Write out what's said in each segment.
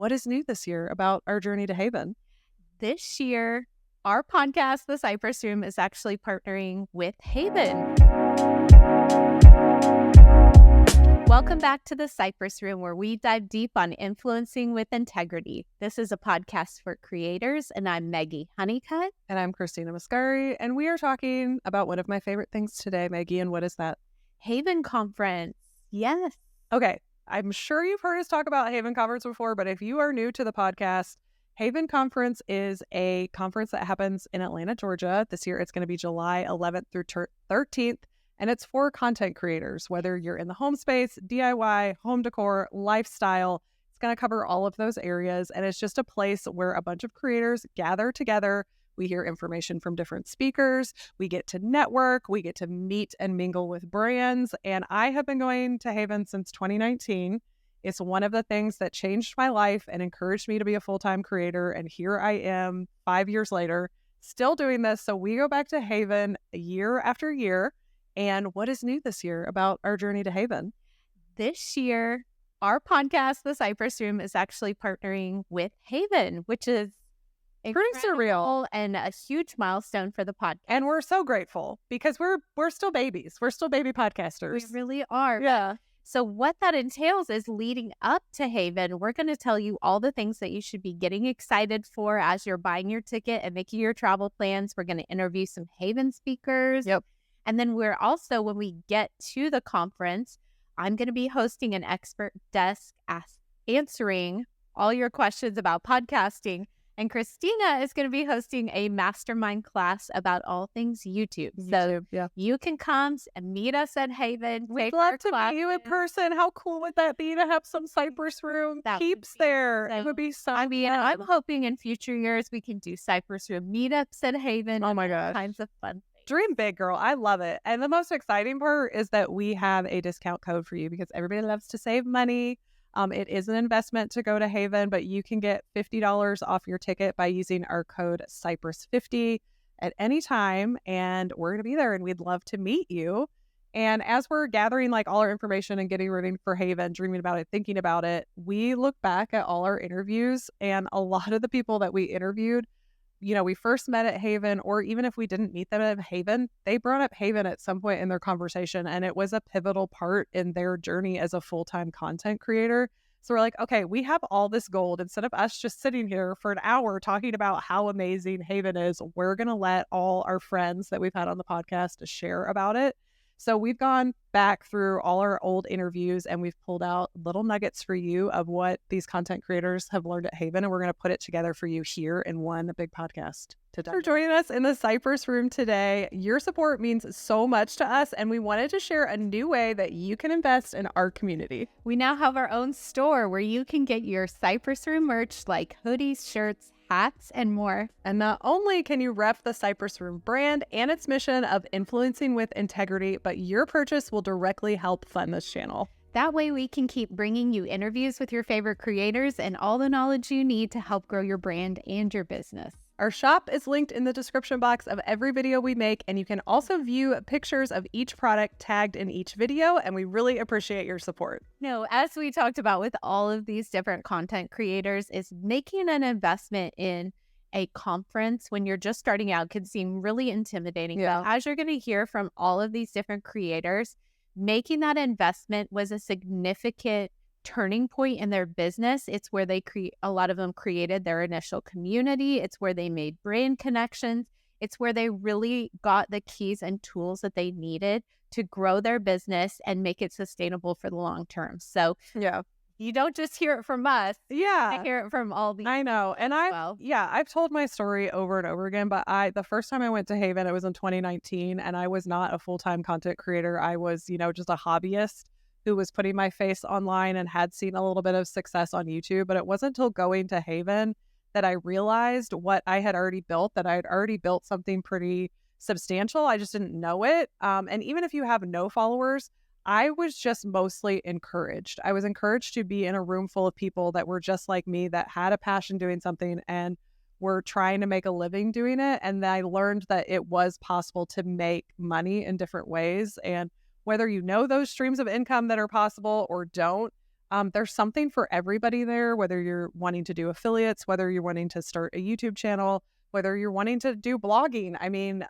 what is new this year about our journey to Haven? This year, our podcast, The Cypress Room, is actually partnering with Haven. Welcome back to The Cypress Room, where we dive deep on influencing with integrity. This is a podcast for creators, and I'm Meggie Honeycutt. And I'm Christina Muscari, and we are talking about one of my favorite things today, Meggie, and what is that? Haven Conference. Yes. Okay, I'm sure you've heard us talk about Haven Conference before, but if you are new to the podcast, Haven Conference is a conference that happens in Atlanta, Georgia. This year, it's going to be July 11th through 13th. And it's for content creators, whether you're in the home space, DIY, home decor, lifestyle. It's going to cover all of those areas. And it's just a place where a bunch of creators gather together. We hear information from different speakers. We get to network. We get to meet and mingle with brands. And I have been going to Haven since 2019. It's one of the things that changed my life and encouraged me to be a full-time creator. And here I am 5 years later, still doing this. So we go back to Haven year after year. And what is new this year about our journey to Haven? This year, our podcast, The Cypress Room, is actually partnering with Haven, which is pretty surreal and a huge milestone for the podcast. And we're so grateful because we're still babies. We're still baby podcasters. We really are. Yeah. So what that entails is leading up to Haven, we're going to tell you all the things that you should be getting excited for as you're buying your ticket and making your travel plans. We're going to interview some Haven speakers. Yep. And then we're also, when we get to the conference, I'm going to be hosting an expert desk answering all your questions about podcasting. And Christina is going to be hosting a mastermind class about all things YouTube. So you can come and meet us at Haven. We'd love to meet you in person. How cool would that be to have some Cypress Room peeps there? It would be so fun. I'm hoping in future years we can do Cypress Room meetups at Haven. Oh my gosh. Kinds of fun. Dream big, girl. I love it. And the most exciting part is that we have a discount code for you because everybody loves to save money. It is an investment to go to Haven, but you can get $50 off your ticket by using our code Cypress50 at any time. And we're going to be there and we'd love to meet you. And as we're gathering like all our information and getting ready for Haven, dreaming about it, thinking about it, we look back at all our interviews and a lot of the people that we interviewed, you know, we first met at Haven, or even if we didn't meet them at Haven, they brought up Haven at some point in their conversation, and it was a pivotal part in their journey as a full-time content creator. So we're like, okay, we have all this gold. Instead of us just sitting here for an hour talking about how amazing Haven is, we're going to let all our friends that we've had on the podcast share about it. So we've gone back through all our old interviews and we've pulled out little nuggets for you of what these content creators have learned at Haven. And we're going to put it together for you here in one big podcast. For joining us in the Cypress Room today. Your support means so much to us. And we wanted to share a new way that you can invest in our community. We now have our own store where you can get your Cypress Room merch like hoodies, shirts, hats, and more. And not only can you rep the Cypress Room brand and its mission of influencing with integrity, but your purchase will directly help fund this channel. That way we can keep bringing you interviews with your favorite creators and all the knowledge you need to help grow your brand and your business. Our shop is linked in the description box of every video we make, and you can also view pictures of each product tagged in each video, and we really appreciate your support. No, as we talked about with all of these different content creators, is making an investment in a conference when you're just starting out can seem really intimidating. Yeah. But as you're going to hear from all of these different creators, making that investment was a significant turning point in their business. It's where they a lot of them created their initial community. It's where they made brand connections. It's where they really got the keys and tools that they needed to grow their business and make it sustainable for the long term. So yeah, you don't just hear it from us. Yeah, I hear it from all these. I know. And I've told my story over and over again, but the first time I went to Haven, it was in 2019, and I was not a full-time content creator. I was, just a hobbyist who was putting my face online and had seen a little bit of success on YouTube. But it wasn't until going to Haven that I realized what I had already built, that I had already built something pretty substantial. I just didn't know it. And even if you have no followers, I was just mostly encouraged. I was encouraged to be in a room full of people that were just like me, that had a passion doing something and were trying to make a living doing it. And I learned that it was possible to make money in different ways. And whether you know those streams of income that are possible or don't, There's something for everybody there, whether you're wanting to do affiliates, whether you're wanting to start a YouTube channel, whether you're wanting to do blogging. I mean,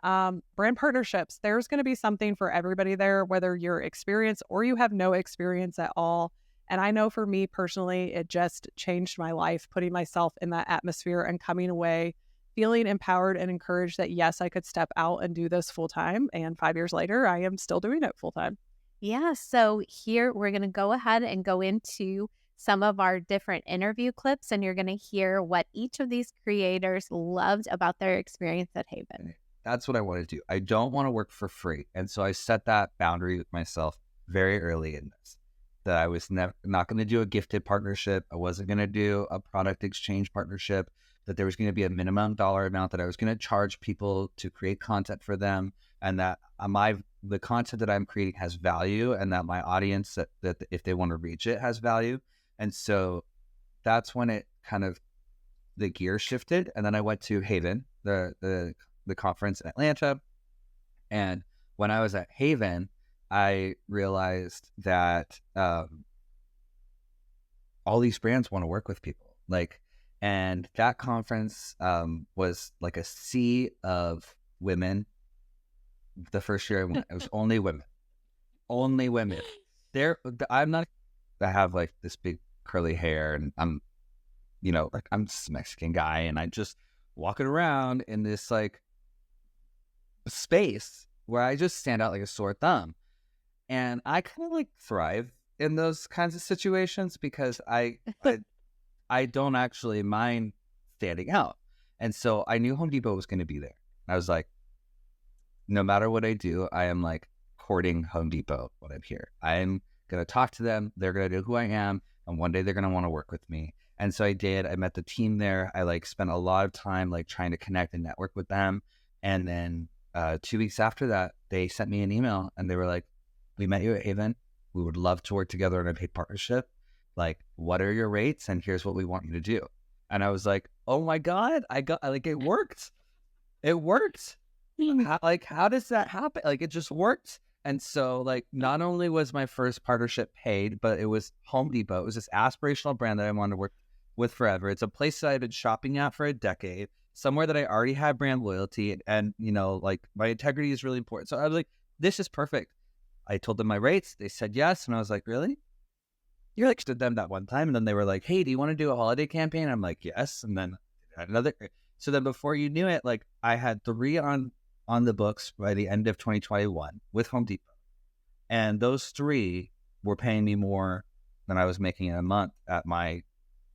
brand partnerships, there's going to be something for everybody there, whether you're experienced or you have no experience at all. And I know for me personally, it just changed my life, putting myself in that atmosphere and coming away feeling empowered and encouraged that, yes, I could step out and do this full time. And 5 years later, I am still doing it full time. Yeah. So here we're going to go ahead and go into some of our different interview clips, and you're going to hear what each of these creators loved about their experience at Haven. That's what I want to do. I don't want to work for free. And so I set that boundary with myself very early in this, that I was not going to do a gifted partnership. I wasn't going to do a product exchange partnership, that there was going to be a minimum dollar amount that I was going to charge people to create content for them, and that the content that I'm creating has value, and that my audience, that if they want to reach it, has value. And so that's when it kind of, the gear shifted. And then I went to Haven, the conference in Atlanta. And when I was at Haven, I realized that all these brands want to work with people. And that conference was like a sea of women. The first year I went, it was only women. Only women. I have like this big curly hair, and I'm this Mexican guy, and I just walking around in this like space where I just stand out like a sore thumb. And I kind of like thrive in those kinds of situations because I don't actually mind standing out. And so I knew Home Depot was going to be there. I was like, no matter what I do, I am like courting Home Depot when I'm here. I'm going to talk to them. They're going to know who I am. And one day they're going to want to work with me. And so I did. I met the team there. I like spent a lot of time like trying to connect and network with them. And then 2 weeks after that, they sent me an email and they were like, we met you at Haven. We would love to work together on a paid partnership. Like, what are your rates? And here's what we want you to do. And I was like, oh my God, it worked. It worked. How does that happen? Like, it just worked. And so like, not only was my first partnership paid, but it was Home Depot. It was this aspirational brand that I wanted to work with forever. It's a place that I've been shopping at for a decade, somewhere that I already had brand loyalty, and like my integrity is really important. So I was like, this is perfect. I told them my rates. They said yes. And I was like, really? You're like, stood them that one time. And then they were like, hey, do you want to do a holiday campaign? I'm like, yes. And then I had another. So then before you knew it, like I had 3 on the books by the end of 2021 with Home Depot. And those 3 were paying me more than I was making in a month at my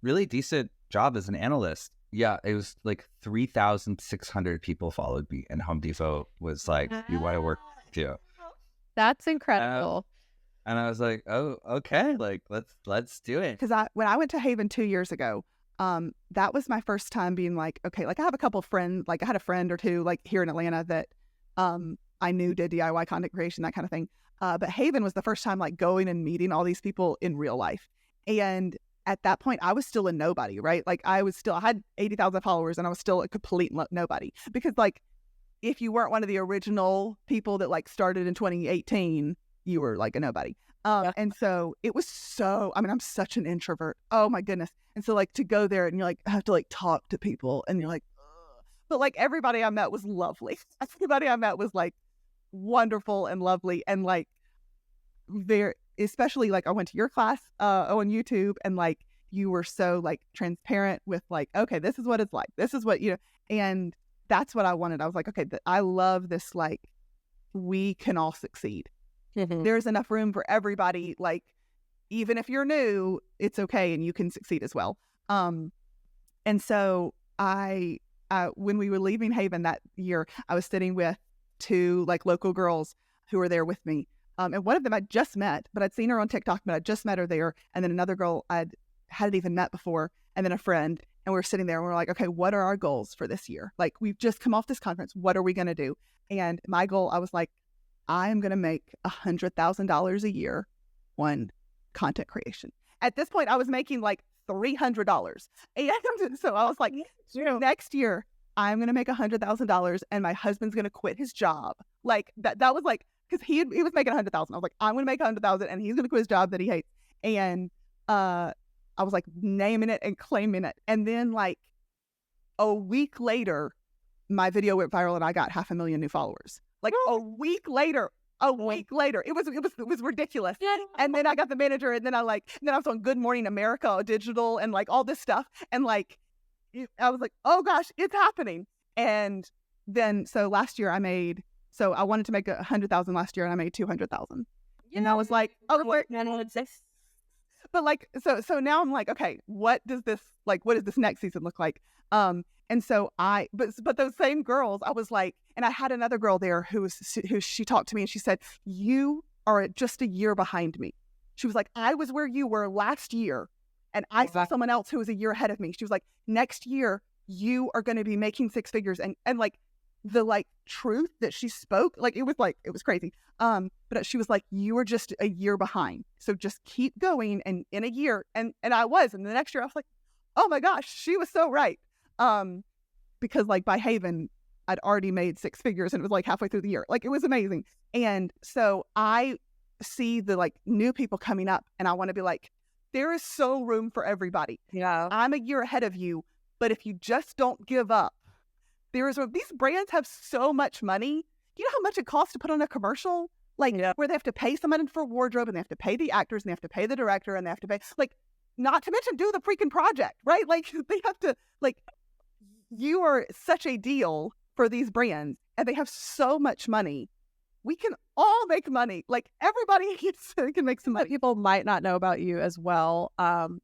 really decent job as an analyst. Yeah, it was like 3,600 people followed me, and Home Depot was like, you want to work too. That's incredible. And I was like, oh, okay, like let's do it. Because when I went to Haven 2 years ago, that was my first time being like, okay, like I have a couple of friends, like I had a friend or two like here in Atlanta that I knew did DIY content creation, that kind of thing. But Haven was the first time like going and meeting all these people in real life. And at that point, I was still a nobody, right? Like I had 80,000 followers and I was still a complete nobody. Because like, if you weren't one of the original people that like started in 2018, you were like a nobody. And so it was I'm such an introvert. Oh my goodness. And so like to go there and you're like, I have to like talk to people and you're like, ugh. But like everybody I met was lovely. Everybody I met was like wonderful and lovely. And like especially like I went to your class on YouTube, and like you were so like transparent with like, okay, this is what it's like. This is what, and that's what I wanted. I was like, okay, I love this. Like we can all succeed. Mm-hmm. There's enough room for everybody. Like, even if you're new, it's okay. And you can succeed as well. And so when we were leaving Haven that year, I was sitting with 2 like local girls who were there with me. And one of them I'd just met, but I'd seen her on TikTok, but I just met her there. And then another girl I hadn't even met before. And then a friend. And we were sitting there and we're like, okay, what are our goals for this year? Like, we've just come off this conference. What are we going to do? And my goal, I was like, I am going to make $100,000 a year on content creation. At this point, I was making like $300. And so I was like, next year, I'm going to make $100,000 and my husband's going to quit his job. Like that was like, because he was making $100,000. I was like, I'm going to make $100,000 and he's going to quit his job that he hates. And I was like naming it and claiming it. And then like a week later, my video went viral and I got 500,000 new followers. Like a week later. It was ridiculous. And then I got the manager, and then I was on Good Morning America digital and like all this stuff. And like, I was like, oh gosh, it's happening. And then, so last year I wanted to make 100,000 last year, and I made 200,000. And I was like, oh, but like, so now I'm like, okay, what does this next season look like? And so but those same girls, I was like, and I had another girl there who she talked to me and she said, you are just a year behind me. She was like, I was where you were last year, and I saw someone else who was a year ahead of me. She was like, next year you are going to be making six figures. And like the like truth that she spoke, it was crazy. But she was like, you are just a year behind. So just keep going. And in a year, and I was, and the next year I was like, oh my gosh, she was so right. Because like by Haven, I'd already made six figures, and it was like halfway through the year. Like, it was amazing. And so I see the like new people coming up, and I want to be like, there is so room for everybody. Yeah. I'm a year ahead of you, but if you just don't give up, these brands have so much money. You know how much it costs to put on a commercial? Where they have to pay someone for wardrobe, and they have to pay the actors, and they have to pay the director, and they have to pay, not to mention do the freaking project, right? Like, they have to, you are such a deal for these brands, and they have so much money. We can all make money. Like, everybody can make some money. What people might not know about you as well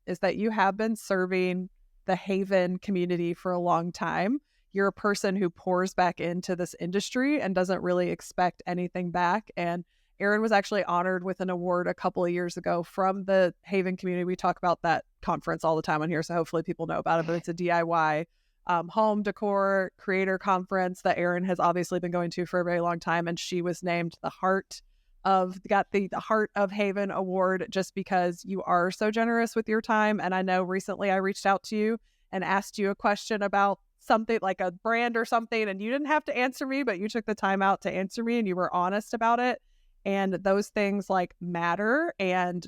is that you have been serving the Haven community for a long time. You're a person who pours back into this industry and doesn't really expect anything back. And Erin was actually honored with an award a couple of years ago from the Haven community. We talk about that conference all the time on here, so hopefully people know about it, but it's a DIY home decor creator conference that Erin has obviously been going to for a very long time, and she was named the Heart of Haven award just because you are so generous with your time. And I know recently I reached out to you and asked you a question about something like a brand or something, and you didn't have to answer me, but you took the time out to answer me, and you were honest about it. And those things matter, and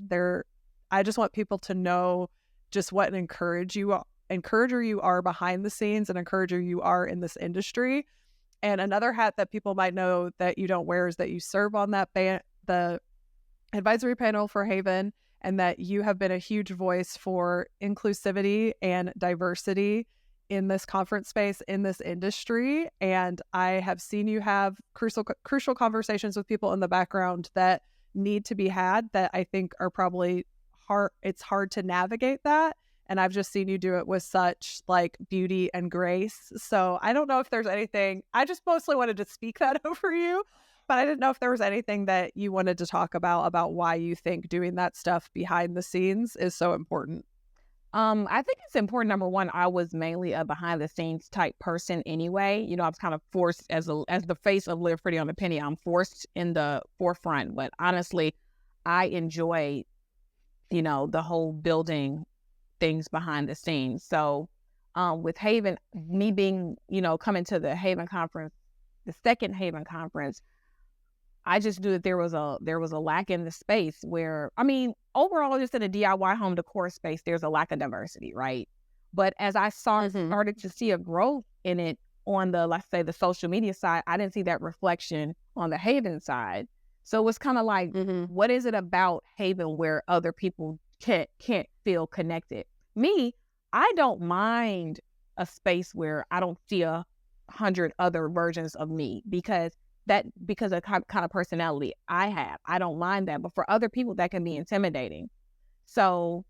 I just want people to know just what an encourager you are behind the scenes, and encourager you are in this industry. And another hat that people might know that you don't wear is that you serve on the advisory panel for Haven, and that you have been a huge voice for inclusivity and diversity in this conference space, in this industry. And I have seen you have crucial conversations with people in the background that need to be had, that I think are probably hard. It's hard to navigate that. And I've just seen you do it with such beauty and grace. So I don't know if there's anything, I just mostly wanted to speak that over you, but I didn't know if there was anything that you wanted to talk about why you think doing that stuff behind the scenes is so important. I think it's important. Number one, I was mainly a behind the scenes type person anyway. I was kind of forced as the face of Live Pretty on a Penny. I'm forced in the forefront, but honestly, I enjoy, the whole building things behind the scenes. So, with Haven, me being, coming to the Haven conference, the second Haven conference, I just knew that there was a lack in the space where, overall, just in a DIY home decor space, there's a lack of diversity, right? But as I started to see a growth in it on let's say the social media side, I didn't see that reflection on the Haven side. So it was kind of like, what is it about Haven where other people can't feel connected? Me, I don't mind a space where I don't see 100 other versions of me, because of the kind of personality I have. I don't mind that. But for other people, that can be intimidating. So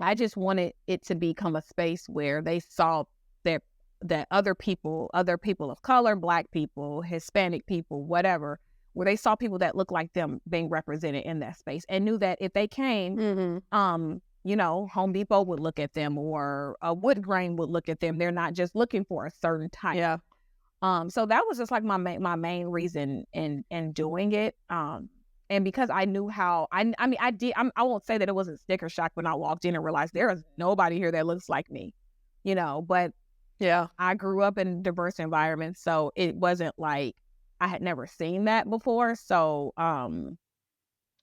I just wanted it to become a space where they saw that other people of color, Black people, Hispanic people, whatever, where they saw people that look like them being represented in that space, and knew that if they came, Home Depot would look at them, or a wood grain would look at them. They're not just looking for a certain type. Yeah. So that was just my main reason in doing it. And because I knew how, I won't say that it wasn't sticker shock when I walked in and realized there is nobody here that looks like me, but yeah, I grew up in diverse environments. So it wasn't like I had never seen that before. So,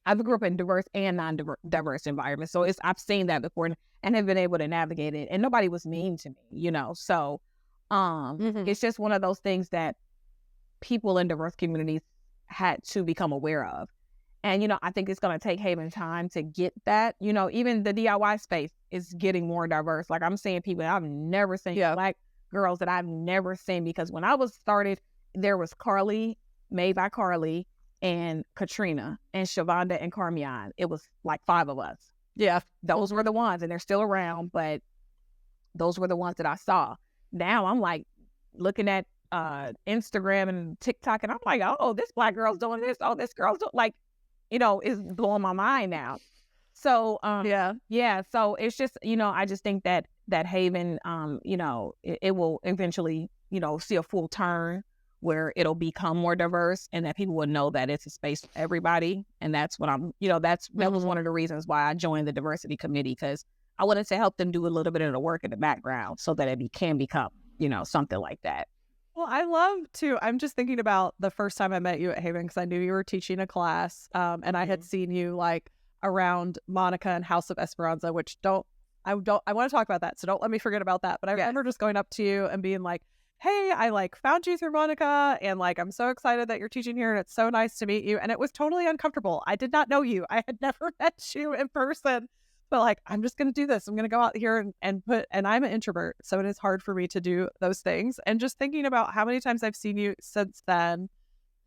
I grew up in diverse and non-diverse environments. So I've seen that before and have been able to navigate it. And nobody was mean to me, you know. So it's just one of those things that people in diverse communities had to become aware of. And, you know, I think it's going to take Haven time to get that. You know, even the DIY space is getting more diverse. Like, I'm seeing people I've never seen, Black girls that I've never seen, because when I was started, there was Carly, made by Carly, and Katrina, and Shavonda, and Carmian. It was like 5 of us. Yeah, those were the ones, and they're still around, but those were the ones that I saw. Now I'm like looking at Instagram and TikTok, and I'm like, oh, this Black girl's doing this. Oh, this girl's doing, like, you know, is blowing my mind now. So, yeah. So it's just, you know, I just think that Haven, you know, it will eventually, you know, see a full turn where it'll become more diverse, and that people will know that it's a space for everybody. And that's what I'm, you know, that was one of the reasons why I joined the diversity committee, because I wanted to help them do a little bit of the work in the background so that it can become, you know, something like that. Well, I love to, I'm just thinking about the first time I met you at Haven, because I knew you were teaching a class, and I had seen you like around Monica and House of Esperanza, which I want to talk about that, so don't let me forget about that. But I remember just going up to you and being like, hey, I like found you through Monica, and like, I'm so excited that you're teaching here, and it's so nice to meet you. And it was totally uncomfortable. I did not know you. I had never met you in person, but like, I'm just going to do this. I'm going to go out here and I'm an introvert, so it is hard for me to do those things. And just thinking about how many times I've seen you since then,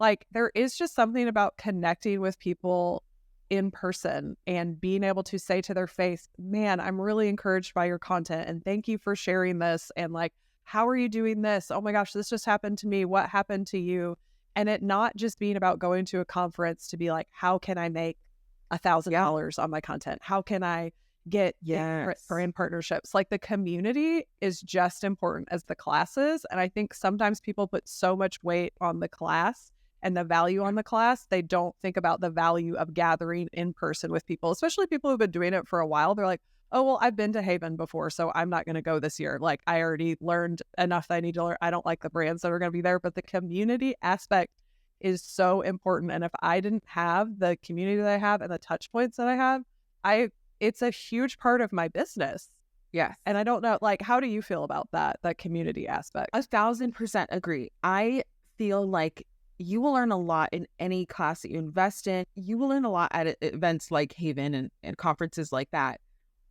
like, there is just something about connecting with people in person and being able to say to their face, man, I'm really encouraged by your content, and thank you for sharing this. And like, how are you doing this? Oh my gosh, this just happened to me. What happened to you? And it not just being about going to a conference to be like, how can I make $1,000 on my content? How can I get brand partnerships? Like, the community is just important as the classes. And I think sometimes people put so much weight on the class and the value on the class, they don't think about the value of gathering in person with people, especially people who've been doing it for a while. They're like, oh, well, I've been to Haven before, so I'm not going to go this year. Like, I already learned enough that I need to learn. I don't like the brands that are going to be there, but the community aspect is so important. And if I didn't have the community that I have and the touch points that I have, it's a huge part of my business. Yes. And I don't know, like, how do you feel about that community aspect? 1,000% agree. I feel like you will learn a lot in any class that you invest in. You will learn a lot at events like Haven and conferences like that.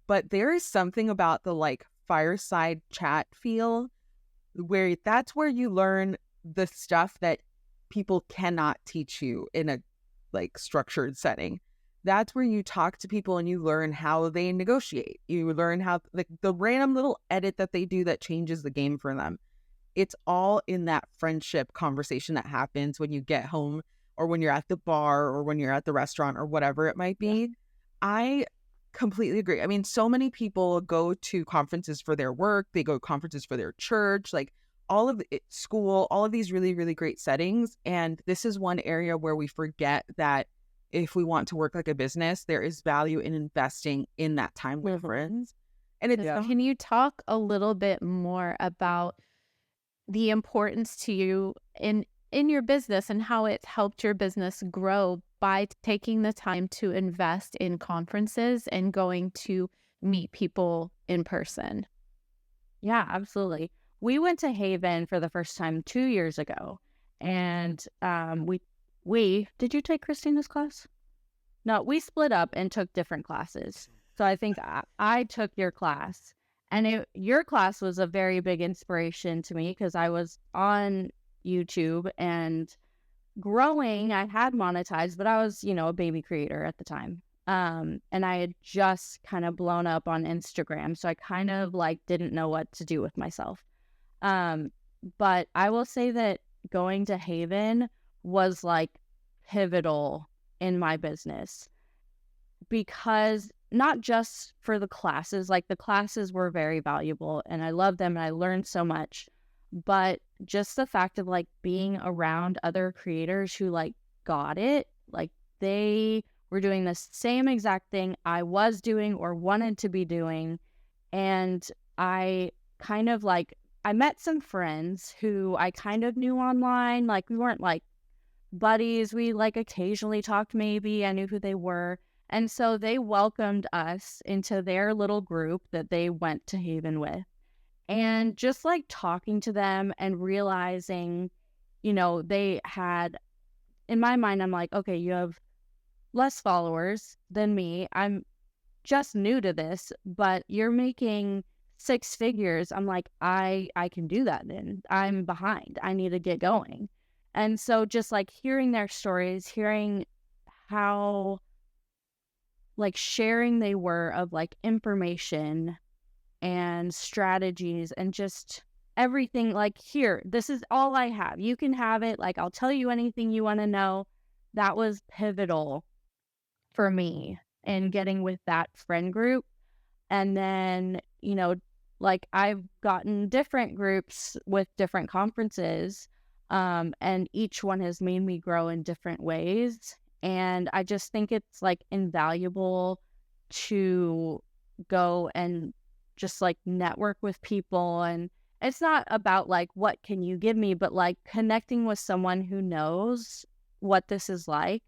But there is something about the like fireside chat feel where that's where you learn the stuff that people cannot teach you in a like structured setting. That's where you talk to people and you learn how they negotiate. You learn how the random little edit that they do that changes the game for them. It's all in that friendship conversation that happens when you get home, or when you're at the bar, or when you're at the restaurant, or whatever it might be. I completely agree. I mean, so many people go to conferences for their work. They go to conferences for their church, like all of it, school, all of these really, really great settings. And this is one area where we forget that if we want to work like a business, there is value in investing in that time with friends. And it's Can you talk a little bit more about the importance to you in your business and how it's helped your business grow by taking the time to invest in conferences and going to meet people in person? Yeah, absolutely. We went to Haven for the first time 2 years ago, and we did you take Christina's class? No, we split up and took different classes. So I think I took your class, and your class was a very big inspiration to me because I was on YouTube and growing. I had monetized, but I was, a baby creator at the time. And I had just kind of blown up on Instagram. So I kind of didn't know what to do with myself. But I will say that going to Haven was pivotal in my business, because not just for the classes, the classes were very valuable and I loved them and I learned so much, but just the fact of being around other creators who got it, they were doing the same exact thing I was doing or wanted to be doing. And I kind of I met some friends who I kind of knew online. We weren't buddies. We like occasionally talked, maybe. I knew who they were. And so they welcomed us into their little group that they went to Haven with. And just like talking to them and realizing, you know, they had, in my mind, I'm like, okay, you have less followers than me. I'm just new to this, but you're making 6 figures. I'm like, I can do that then. I'm behind. I need to get going. And so just like hearing their stories, hearing how like sharing they were of like information and strategies and just everything, like, here, this is all I have. You can have it. Like, I'll tell you anything you want to know. That was pivotal for me in getting with that friend group. And then, you know, like I've gotten different groups with different conferences, and each one has made me grow in different ways. And I just think it's like invaluable to go and just like network with people. And it's not about like, what can you give me, but like connecting with someone who knows what this is like.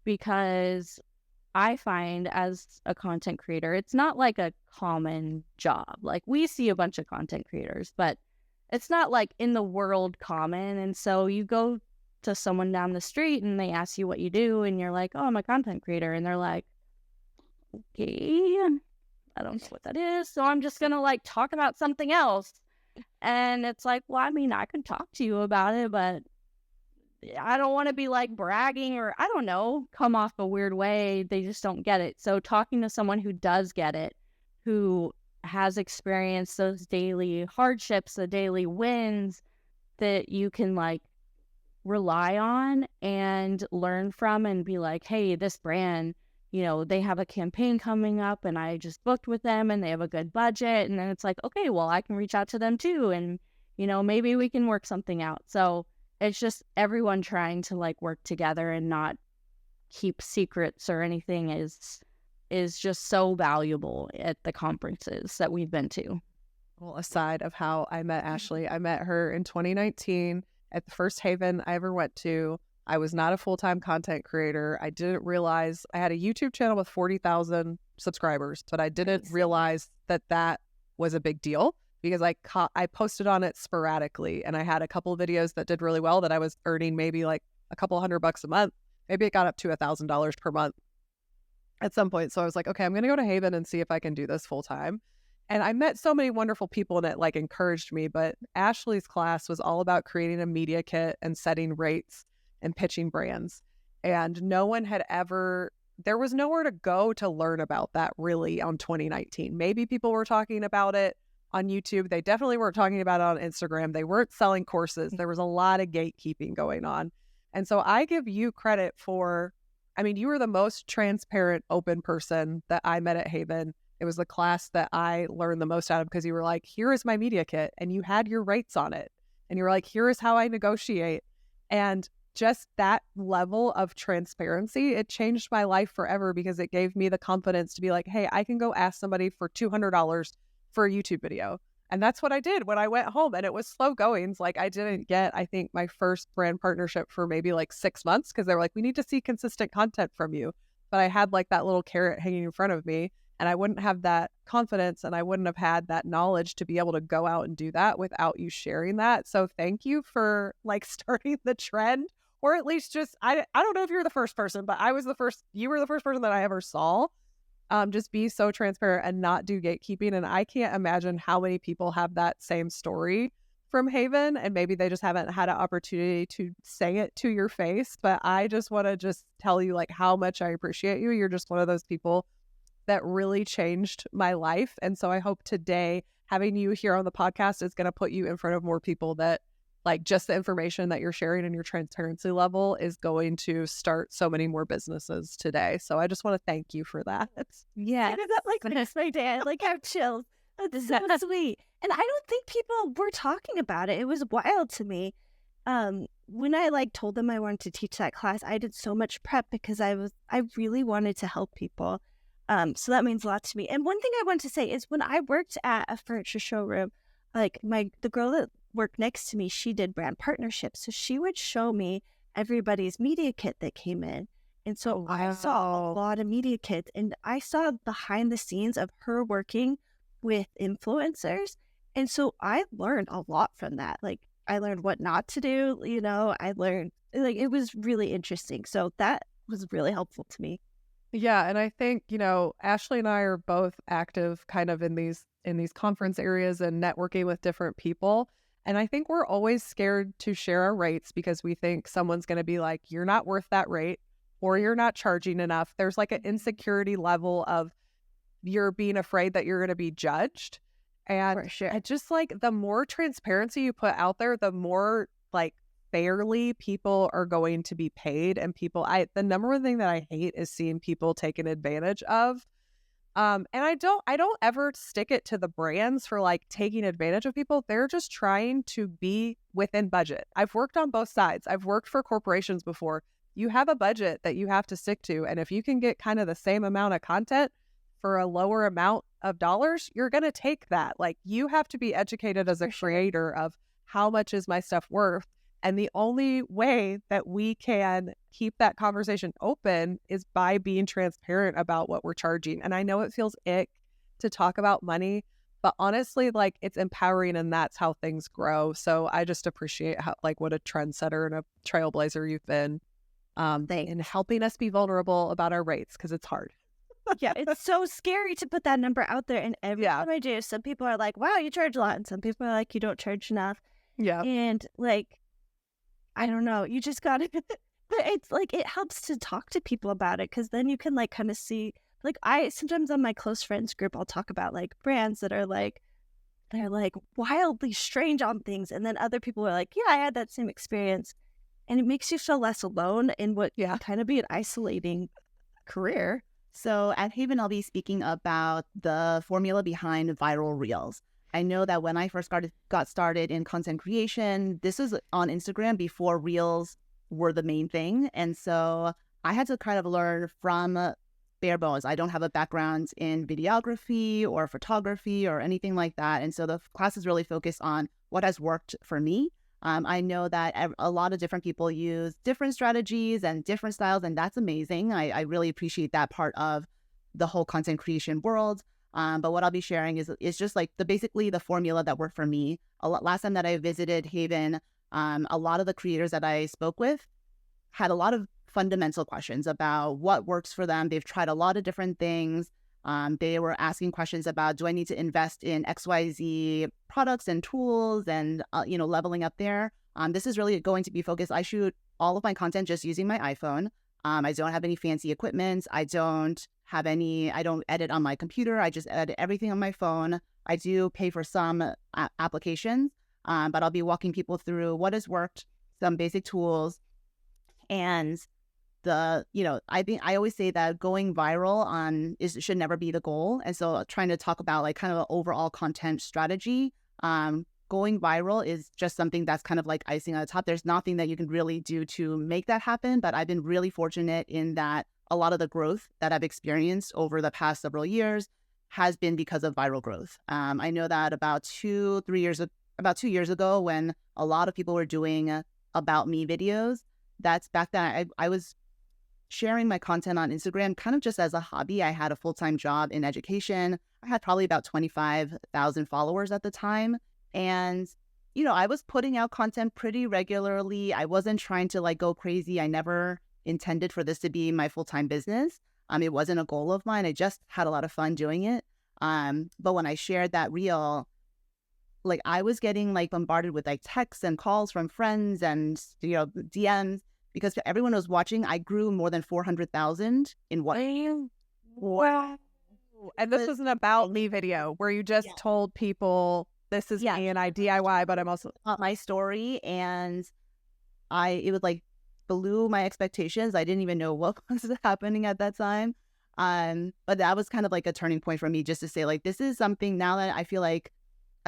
Because I find as a content creator, it's not like a common job. Like, we see a bunch of content creators, but it's not like in the world common. And so you go to someone down the street and they ask you what you do, and you're like, oh, I'm a content creator. And they're like, okay, I don't know what that is. So I'm just going to like talk about something else. And it's like, well, I mean, I can talk to you about it, but I don't want to be like bragging or, I don't know, come off a weird way. They just don't get it. So talking to someone who does get it, who has experienced those daily hardships, the daily wins that you can like rely on and learn from, and be like, hey, this brand, you know, they have a campaign coming up and I just booked with them and they have a good budget. And then it's like, okay, well, I can reach out to them too. And, you know, maybe we can work something out. So it's just everyone trying to like work together and not keep secrets or anything is just so valuable at the conferences that we've been to. Well, aside of how I met Ashley, I met her in 2019 at the first Haven I ever went to. I was not a full-time content creator. I didn't realize I had a YouTube channel with 40,000 subscribers, but I didn't realize that that was a big deal, because I posted on it sporadically, and I had a couple of videos that did really well that I was earning maybe like a couple $100 a month. Maybe it got up to $1,000 per month at some point. So I was like, okay, I'm going to go to Haven and see if I can do this full time. And I met so many wonderful people, and it like encouraged me. But Ashley's class was all about creating a media kit and setting rates and pitching brands. And no one had ever, there was nowhere to go to learn about that really on 2019. Maybe people were talking about it on YouTube. They definitely weren't talking about it on Instagram. They weren't selling courses. There was a lot of gatekeeping going on. And so I give you credit for, I mean, you were the most transparent, open person that I met at Haven. It was the class that I learned the most out of, because you were like, here is my media kit, and you had your rates on it. And you were like, here is how I negotiate. And just that level of transparency, it changed my life forever, because it gave me the confidence to be like, hey, I can go ask somebody for $200 for a YouTube video. And that's what I did when I went home. And it was slow goings. Like, I didn't get, I think, my first brand partnership for maybe like 6 months, because they were like, we need to see consistent content from you. But I had like that little carrot hanging in front of me, and I wouldn't have that confidence, and I wouldn't have had that knowledge to be able to go out and do that without you sharing that. So thank you for like starting the trend, or at least just, I don't know if you're the first person, but you were the first person that I ever saw just be so transparent and not do gatekeeping. And I can't imagine how many people have that same story from Haven, and maybe they just haven't had an opportunity to say it to your face. But I just want to just tell you like how much I appreciate you. You're just one of those people that really changed my life. And so I hope today having you here on the podcast is going to put you in front of more people, that like just the information that you're sharing and your transparency level is going to start so many more businesses today. So I just want to thank you for that. Yeah, that like makes my day. I like have chills. That's so sweet. And I don't think people were talking about it. It was wild to me. When I like told them I wanted to teach that class, I did so much prep because I really wanted to help people. So that means a lot to me. And one thing I want to say is, when I worked at a furniture showroom, like the girl that worked next to me, she did brand partnerships. So she would show me everybody's media kit that came in. And so I saw a lot of media kits, and I saw behind the scenes of her working with influencers. And so I learned a lot from that. Like, I learned what not to do, I learned, like, it was really interesting. So that was really helpful to me. Yeah, and I think, Ashley and I are both active kind of in these conference areas and networking with different people. And I think we're always scared to share our rates because we think someone's going to be like, you're not worth that rate, or you're not charging enough. There's like an insecurity level of you're being afraid that you're going to be judged. And For sure. I just like the more transparency you put out there, the more like fairly people are going to be paid. And the number one thing that I hate is seeing people taken advantage of. And I don't ever stick it to the brands for like taking advantage of people. They're just trying to be within budget. I've worked on both sides. I've worked for corporations before. You have a budget that you have to stick to. And if you can get kind of the same amount of content for a lower amount of dollars, you're going to take that. Like, you have to be educated as a creator of how much is my stuff worth. And the only way that we can keep that conversation open is by being transparent about what we're charging. And I know it feels ick to talk about money, but honestly, like, it's empowering, and that's how things grow. So I just appreciate how, like, what a trendsetter and a trailblazer you've been in helping us be vulnerable about our rates, because it's hard. Yeah, it's so scary to put that number out there. And every time I do, some people are like, wow, you charge a lot. And some people are like, you don't charge enough. Yeah. And like, I don't know, you just got to, but it's like, it helps to talk to people about it, because then you can like kind of see, like, sometimes on my close friends group, I'll talk about like brands that are like, they're like wildly strange on things. And then other people are like, yeah, I had that same experience. And it makes you feel less alone in what can kind of be an isolating career. So at Haven, I'll be speaking about the formula behind viral reels. I know that when I first got started in content creation, this was on Instagram before reels were the main thing. And so I had to kind of learn from bare bones. I don't have a background in videography or photography or anything like that. And so the class is really focused on what has worked for me. I know that a lot of different people use different strategies and different styles, and that's amazing. I really appreciate that part of the whole content creation world. But what I'll be sharing is just like basically the formula that worked for me. Last time that I visited Haven, a lot of the creators that I spoke with had a lot of fundamental questions about what works for them. They've tried a lot of different things. They were asking questions about, do I need to invest in XYZ products and tools and, leveling up there? This is really going to be focused. I shoot all of my content just using my iPhone. I don't have any fancy equipment. I don't edit on my computer. I just edit everything on my phone. I do pay for some applications, but I'll be walking people through what has worked, some basic tools, and I think I always say that going viral should never be the goal. And so trying to talk about like kind of an overall content strategy, going viral is just something that's kind of like icing on the top. There's nothing that you can really do to make that happen. But I've been really fortunate in that a lot of the growth that I've experienced over the past several years has been because of viral growth. I know that about 2 years ago, when a lot of people were doing about me videos, that's back then I was sharing my content on Instagram kind of just as a hobby. I had a full-time job in education. I had probably about 25,000 followers at the time. And, I was putting out content pretty regularly. I wasn't trying to like go crazy. I never intended for this to be my full-time business. It wasn't a goal of mine. I just had a lot of fun doing it. But when I shared that reel, like I was getting like bombarded with like texts and calls from friends and, DMs. Because everyone was watching, I grew more than 400,000 in one. Wow. And this was an about me video where you just told people, this is me and I DIY, but I'm also my story. And it was like blew my expectations. I didn't even know what was happening at that time. But that was kind of like a turning point for me, just to say like, this is something now that I feel like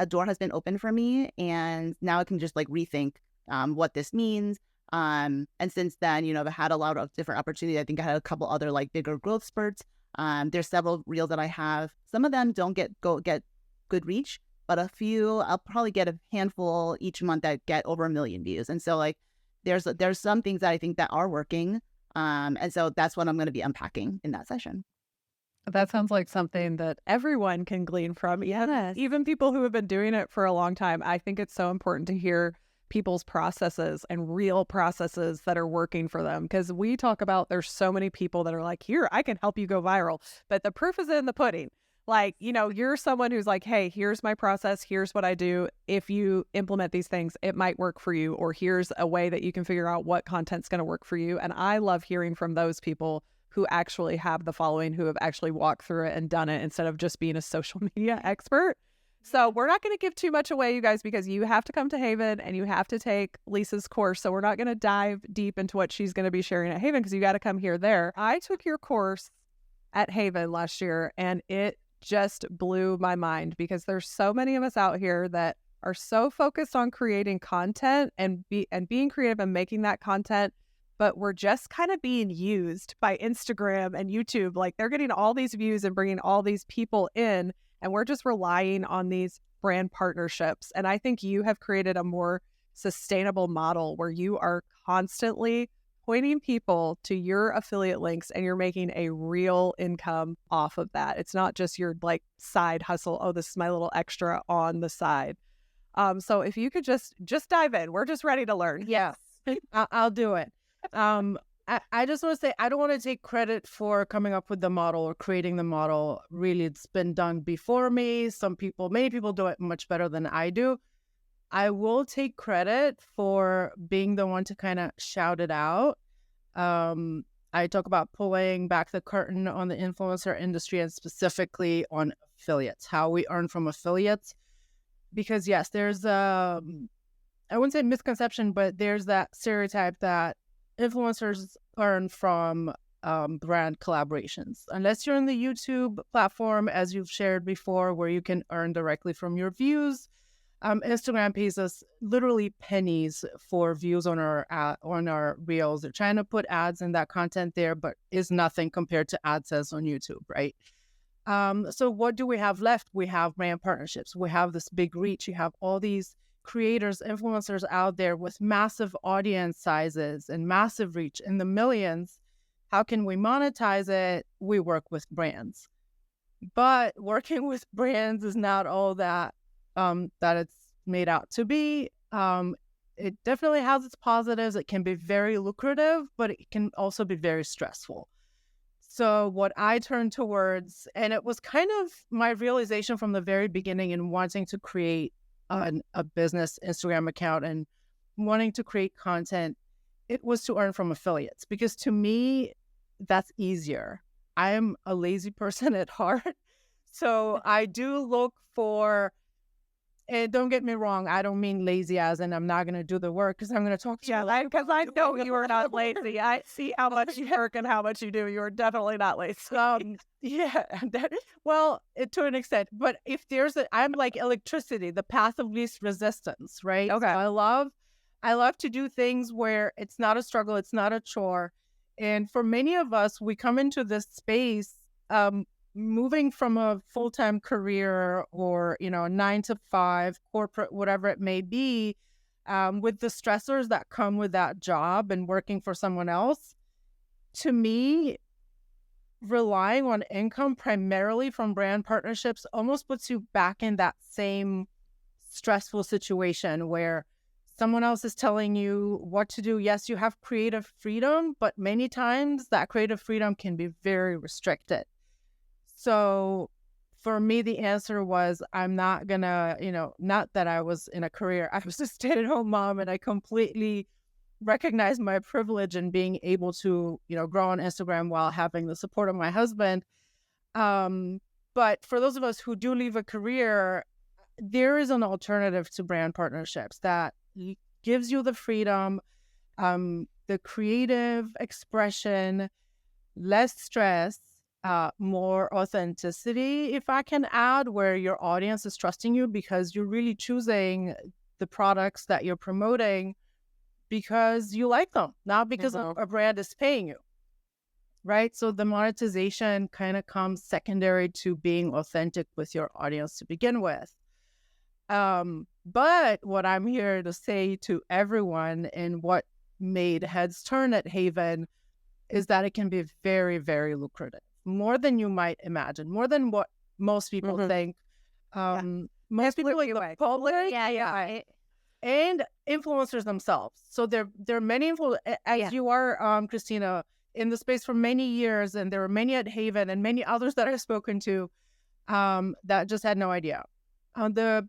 a door has been opened for me. And now I can just like rethink what this means. And since then, I've had a lot of different opportunities. I think I had a couple other like bigger growth spurts. There's several reels that I have. Some of them don't get good reach, but a few, I'll probably get a handful each month that get over 1 million views. And so like there's some things that I think that are working. And so that's what I'm going to be unpacking in that session. That sounds like something that everyone can glean from. Yes. Even people who have been doing it for a long time. I think it's so important to hear people's processes and real processes that are working for them. Because we talk about there's so many people that are like, here, I can help you go viral. But the proof is in the pudding. Like, you know, you're someone who's like, hey, here's my process. Here's what I do. If you implement these things, it might work for you. Or here's a way that you can figure out what content's going to work for you. And I love hearing from those people who actually have the following, who have actually walked through it and done it instead of just being a social media expert. So we're not going to give too much away, you guys, because you have to come to Haven and you have to take Lisa's course. So we're not going to dive deep into what she's going to be sharing at Haven because you got to come here there. I took your course at Haven last year and it just blew my mind because there's so many of us out here that are so focused on creating content and being creative and making that content, but we're just kind of being used by Instagram and YouTube. Like they're getting all these views and bringing all these people in, and we're just relying on these brand partnerships. And I think you have created a more sustainable model where you are constantly pointing people to your affiliate links and you're making a real income off of that. It's not just your like side hustle. Oh, this is my little extra on the side. So if you could just dive in, we're just ready to learn. Yes, I'll do it. I just want to say, I don't want to take credit for coming up with the model or creating the model. Really, it's been done before me. Many people do it much better than I do. I will take credit for being the one to kind of shout it out. I talk about pulling back the curtain on the influencer industry and specifically on affiliates, how we earn from affiliates. Because yes, there's I wouldn't say misconception, but there's that stereotype that influencers earn from brand collaborations. Unless you're in the YouTube platform, as you've shared before, where you can earn directly from your views, Instagram pays us literally pennies for views on our reels. They're trying to put ads in that content there, but is nothing compared to AdSense on YouTube, right? So what do we have left? We have brand partnerships. We have this big reach. You have all these creators, influencers out there with massive audience sizes and massive reach in the millions. How can we monetize it? We work with brands. But working with brands is not all that it's made out to be. It definitely has its positives. It can be very lucrative, but it can also be very stressful. So what I turned towards, and it was kind of my realization from the very beginning in wanting to create a business Instagram account and wanting to create content, it was to earn from affiliates. Because to me, that's easier. I am a lazy person at heart. So I do look for, and don't get me wrong, I don't mean lazy as in I'm not going to do the work because I'm going to talk to you. Because I know you are not lazy. I see how much you work and how much you do. You're definitely not lazy. To an extent. But if I'm like electricity, the path of least resistance, right? Okay. So I love to do things where it's not a struggle, it's not a chore. And for many of us, we come into this space, moving from a full-time career or, a 9-to-5 corporate, whatever it may be, with the stressors that come with that job and working for someone else. To me, relying on income primarily from brand partnerships almost puts you back in that same stressful situation where someone else is telling you what to do. Yes, you have creative freedom, but many times that creative freedom can be very restricted. So for me, the answer was, I'm not gonna, not that I was in a career. I was a stay-at-home mom, and I completely recognize my privilege in being able to, grow on Instagram while having the support of my husband. But for those of us who do leave a career, there is an alternative to brand partnerships that gives you the freedom, the creative expression, less stress, more authenticity, if I can add, where your audience is trusting you because you're really choosing the products that you're promoting because you like them, not because a brand is paying you, right? So the monetization kind of comes secondary to being authentic with your audience to begin with. But what I'm here to say to everyone, and what made heads turn at Haven is that it can be very, very lucrative, more than you might imagine, more than what most people think. Most people in the public, and influencers themselves. So there are many as you are, Christina, in the space for many years, and there are many at Haven and many others that I've spoken to that just had no idea. The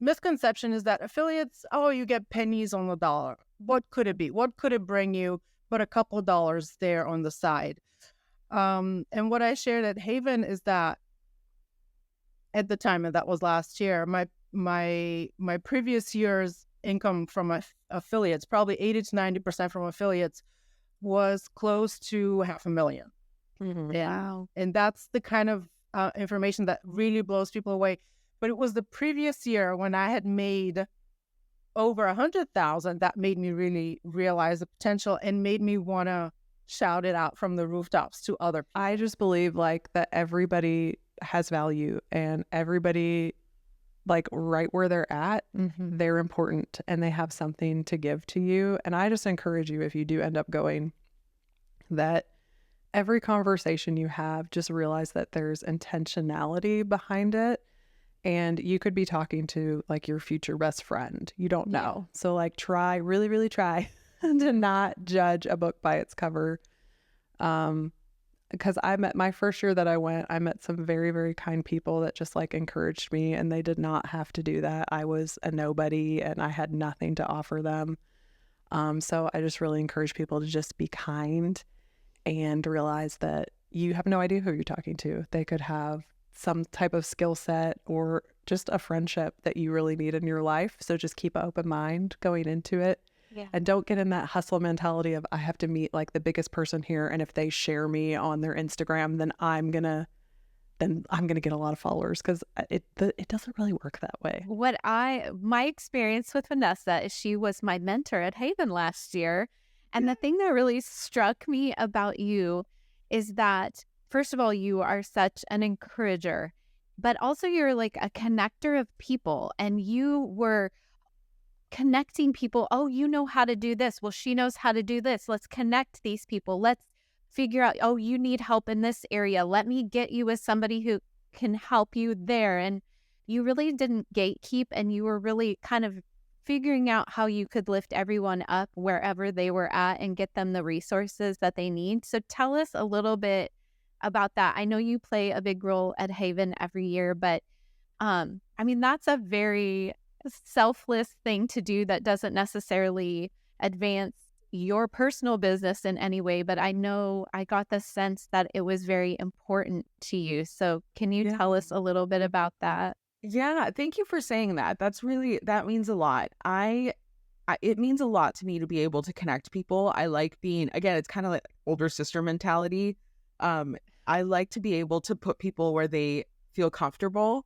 misconception is that affiliates, you get pennies on the dollar. What could it be? What could it bring you but a couple of dollars there on the side? And what I shared at Haven is that at the time, and that was last year, my previous year's income from affiliates, probably 80 to 90% from affiliates, was close to $500,000. Wow. And that's the kind of information that really blows people away. But it was the previous year when I had made over 100,000 that made me really realize the potential and made me want to shout it out from the rooftops to other people. I just believe like that everybody has value, and everybody, like right where they're at, they're important and they have something to give to you. And I just encourage you, if you do end up going, that every conversation you have, just realize that there's intentionality behind it. And you could be talking to like your future best friend. You don't know. So like try, really, really try to not judge a book by its cover. Because I met my first year that I met some very, very kind people that just like encouraged me, and they did not have to do that. I was a nobody and I had nothing to offer them. So I just really encourage people to just be kind and realize that you have no idea who you're talking to. They could have some type of skill set or just a friendship that you really need in your life. So just keep an open mind going into it. Yeah. And don't get in that hustle mentality of I have to meet like the biggest person here, and if they share me on their Instagram, then I'm gonna get a lot of followers, because it doesn't really work that way. My experience with Vanessa is she was my mentor at Haven last year, and the thing that really struck me about you is that, first of all, you are such an encourager, but also you're like a connector of people, and you were connecting people. Oh, you know how to do this. Well, she knows how to do this. Let's connect these people. Let's figure out, oh, you need help in this area. Let me get you with somebody who can help you there. And you really didn't gatekeep, and you were really kind of figuring out how you could lift everyone up wherever they were at and get them the resources that they need. So tell us a little bit about that. I know you play a big role at Haven every year, but I mean, that's a very selfless thing to do that doesn't necessarily advance your personal business in any way, but I know I got the sense that it was very important to you. So can you tell us a little bit about that? Yeah, thank you for saying that. That means a lot. It means a lot to me to be able to connect people. I like being, again, it's kind of like older sister mentality. I like to be able to put people where they feel comfortable,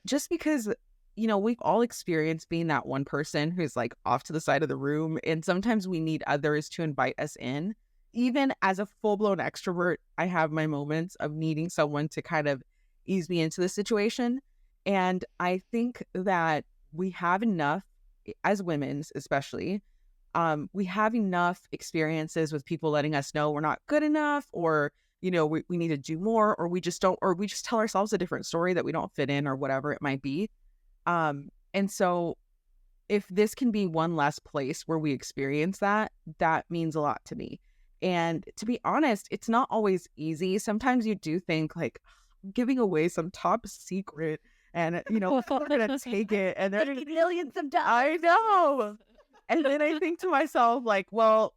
just because, you know, we've all experienced being that one person who's like off to the side of the room, and sometimes we need others to invite us in. Even as a full-blown extrovert, I have my moments of needing someone to kind of ease me into the situation. And I think that we have enough, as women especially, we have enough experiences with people letting us know we're not good enough, or, you know, we need to do more, or we just tell ourselves a different story that we don't fit in, or whatever it might be. And so if this can be one less place where we experience that, that means a lot to me. And to be honest, it's not always easy. Sometimes you do think like, I'm giving away some top secret, and, you know, I'm going to take it, and they're millions of dollars. I know. And then I think to myself, like, well,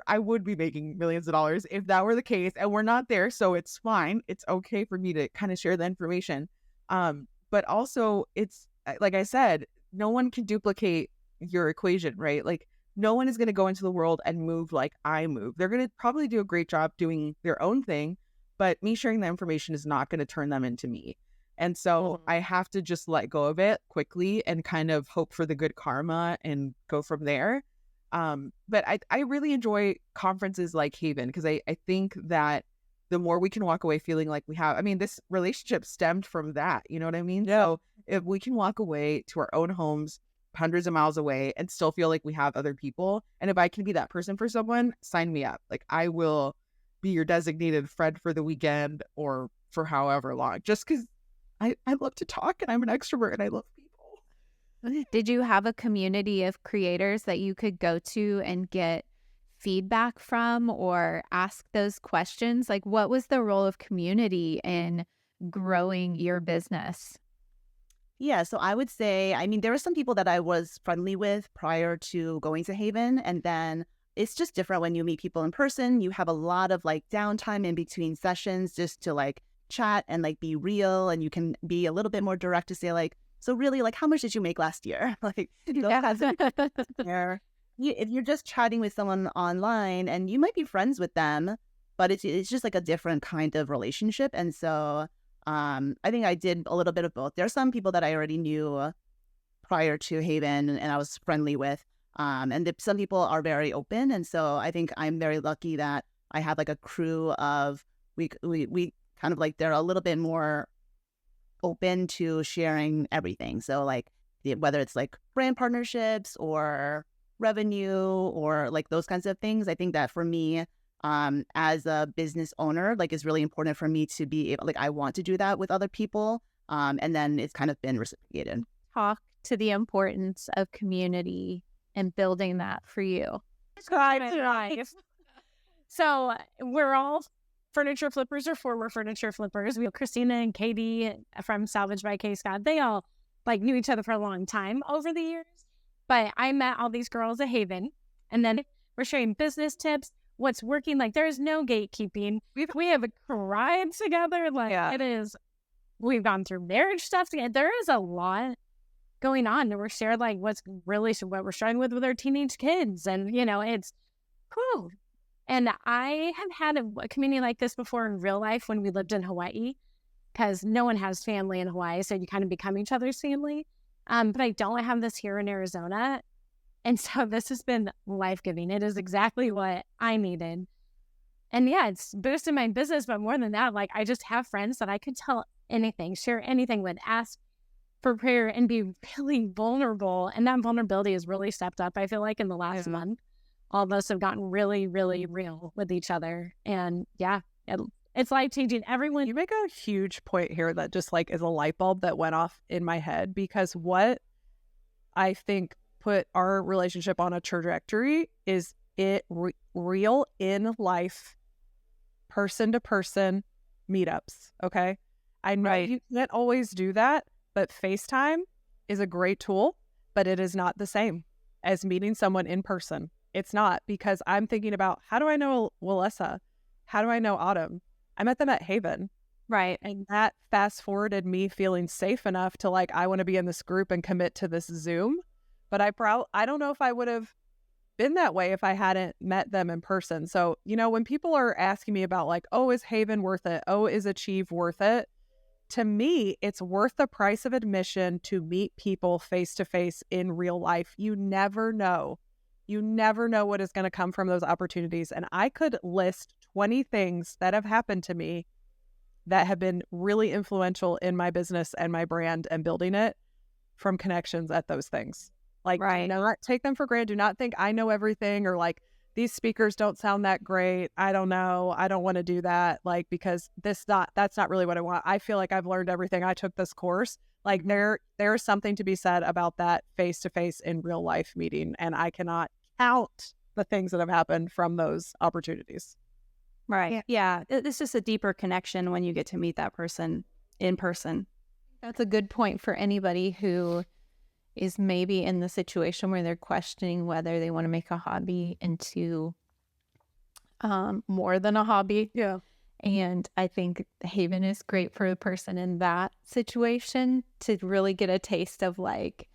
I would be making millions of dollars if that were the case, and we're not there. So it's fine. It's okay for me to kind of share the information. But also it's, like I said, no one can duplicate your equation, right? Like, no one is going to go into the world and move like I move. They're going to probably do a great job doing their own thing, but me sharing the information is not going to turn them into me. And so I have to just let go of it quickly and kind of hope for the good karma and go from there. But I really enjoy conferences like Haven, because I think that the more we can walk away feeling like we have, I mean, this relationship stemmed from that, you know what I mean? Yeah. So if we can walk away to our own homes hundreds of miles away and still feel like we have other people. And if I can be that person for someone, sign me up. Like, I will be your designated friend for the weekend or for however long, just because I love to talk and I'm an extrovert and I love people. Did you have a community of creators that you could go to and get feedback from or ask those questions? Like, what was the role of community in growing your business? Yeah, so I would say, I mean, there were some people that I was friendly with prior to going to Haven, and then it's just different when you meet people in person. You have a lot of like downtime in between sessions just to like chat and like be real, and you can be a little bit more direct to say like, so really, like, how much did you make last year? Like, those kinds of where if you're just chatting with someone online and you might be friends with them, but it's just like a different kind of relationship. And so I think I did a little bit of both. There are some people that I already knew prior to Haven and I was friendly with. And some people are very open. And so I think I'm very lucky that I have like a crew of, we kind of like, they're a little bit more open to sharing everything. So like whether it's like brand partnerships or revenue or like those kinds of things, I think that for me, as a business owner, like it's really important for me to be able, like I want to do that with other people. And then it's kind of been reciprocated. Talk to the importance of community and building that for you. So we're all furniture flippers or former furniture flippers. We have Christina and Katie from Salvage by K. Scott. They all like knew each other for a long time over the years. But I met all these girls at Haven, and then we're sharing business tips, what's working. Like, there's no gatekeeping. We have cried together. Like, it is, we've gone through marriage stuff together. There is a lot going on. And we're sharing, like, what we're struggling with our teenage kids. And, you know, it's cool. And I have had a community like this before in real life when we lived in Hawaii, because no one has family in Hawaii. So you kind of become each other's family. But I don't have this here in Arizona. And so this has been life-giving. It is exactly what I needed. And yeah, it's boosted my business. But more than that, like I just have friends that I could tell anything, share anything with, ask for prayer and be really vulnerable. And that vulnerability has really stepped up, I feel like, in the last month. All of us have gotten really, really real with each other. And yeah, it's life-changing. Everyone. You make a huge point here that just like is a light bulb that went off in my head, because what I think put our relationship on a trajectory is real in life, person to person meetups. Okay. I know you can't always do that, but FaceTime is a great tool, but it is not the same as meeting someone in person. It's not, because I'm thinking about, how do I know Willessa? How do I know Autumn? I met them at Haven. Right. And that fast forwarded me feeling safe enough to like, I want to be in this group and commit to this Zoom. But I don't know if I would have been that way if I hadn't met them in person. So, you know, when people are asking me about like, oh, is Haven worth it? Oh, is Achieve worth it? To me, it's worth the price of admission to meet people face to face in real life. You never know. You never know what is going to come from those opportunities. And I could list 20 things that have happened to me that have been really influential in my business and my brand and building it from connections at those things. Like, do not take them for granted. Do not think I know everything, or like, these speakers don't sound that great. I don't know. I don't want to do that. Like, because that's not really what I want. I feel like I've learned everything. I took this course. Like there's something to be said about that face-to-face in real life meeting. And I cannot count the things that have happened from those opportunities. Right. Yeah. It's just a deeper connection when you get to meet that person in person. That's a good point for anybody who is maybe in the situation where they're questioning whether they want to make a hobby into more than a hobby. Yeah. And I think Haven is great for a person in that situation to really get a taste of like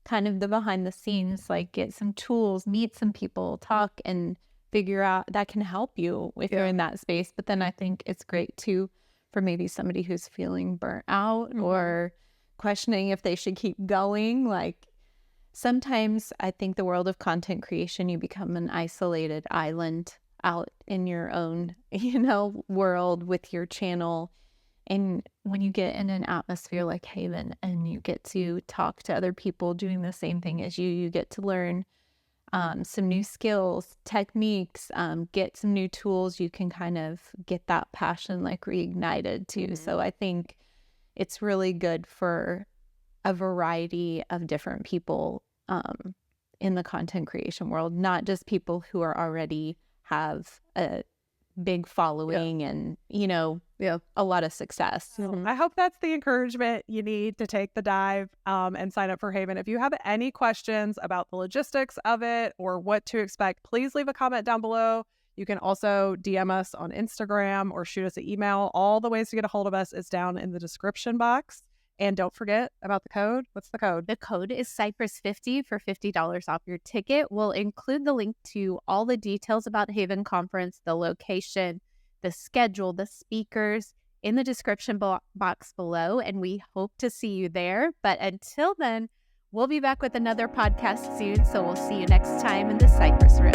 kind of the behind the scenes, like get some tools, meet some people, talk, and figure out that can help you if you're in that space. But then I think it's great too for maybe somebody who's feeling burnt out or questioning if they should keep going. Like sometimes I think the world of content creation, you become an isolated island out in your own, world with your channel. And when you get in an atmosphere like Haven and you get to talk to other people doing the same thing as you get to learn some new skills, techniques, get some new tools. You can kind of get that passion like reignited too. So I think it's really good for a variety of different people in the content creation world, not just people who are already have a big following and, you know, a lot of success. I hope that's the encouragement you need to take the dive and sign up for Haven. If you have any questions about the logistics of it or what to expect, please leave a comment down below. You can also DM us on Instagram or shoot us an email. All the ways to get a hold of us is down in the description box. And don't forget about the code. What's the code? The code is Cypress50 for $50 off your ticket. We'll include the link to all the details about Haven Conference, the location, the schedule, the speakers in the description box below. And we hope to see you there. But until then, we'll be back with another podcast soon. So we'll see you next time in the Cypress Room.